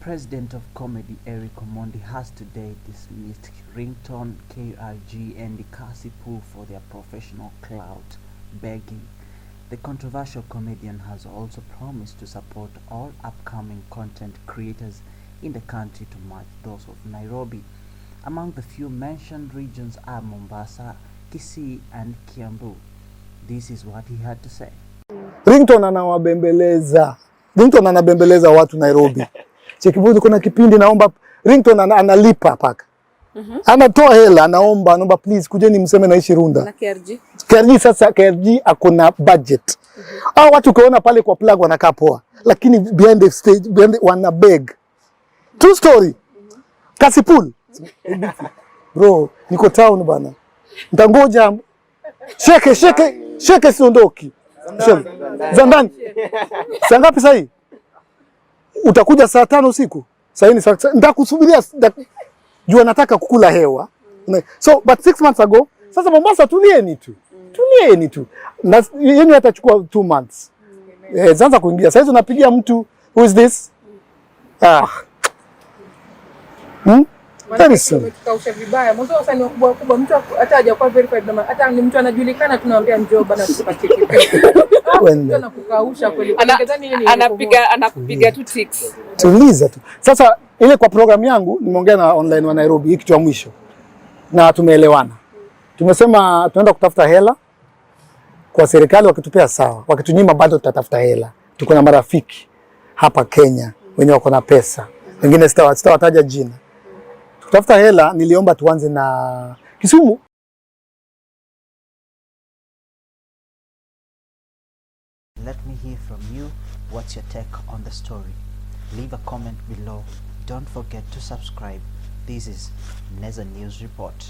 president of comedy, Omondi, has today dismissed Ringtone, KRG and Kasipul for their professional clout begging. The controversial comedian has also promised to support all upcoming content creators in the country to match those of Nairobi. Among the few mentioned regions are Mombasa, Kisii and Kiambu. This is what he had to say. Ringtone anawabembeleza. Ringtone anabembeleza watu Nairobi. Chekibudu kuna kipindi naomba Ringtone analipa paka. Anatoa hela anaomba please kujeni mseme naishi Runda. Na KRG. KRG sasa KRG akona budget. Hao watu ukiona pale kwa plug wanakaa poa. Lakini behind the stage wana beg. True story. Kasipul. Bro, niko town bana. Ntangoja sheke siondoki. Zandani. Saa ngapi sasa hii? Utakuja saa 5 usiku. Sasa ni nitakusubiria jua nataka kukula hewa. So but 6 months ago, sasa Mombasa tulieni tu. Na yeye atachukua 2 months. Zanza kuingia. Sasa unapigia mtu who is this? Tukausha vibaya. Mwanzo wasanii wakubwa mtu hata hajakuwa verified na hata ni mtu anajulikana tunamwambia njoo bana tupatie kitu. Ana kukausha kweli. Anakupiga tu ticks. Tuliza tu. Sasa ile kwa program yangu nimeongea na online wa Nairobi hiki kitu ya mwisho. Na tumeelewana. Tumesema tunaenda kutafuta hela kwa serikali, wakitupea sawa. Wakitunyima bado tutatafuta hela. Tuko na marafiki hapa Kenya wenye wako na pesa. Wengine sitawataja jina. Kutafuta hela niliomba tuanze na Kisumu. Let me hear from you. What's your take on the story? Leave a comment below. Don't forget to subscribe. This is Neza News Report.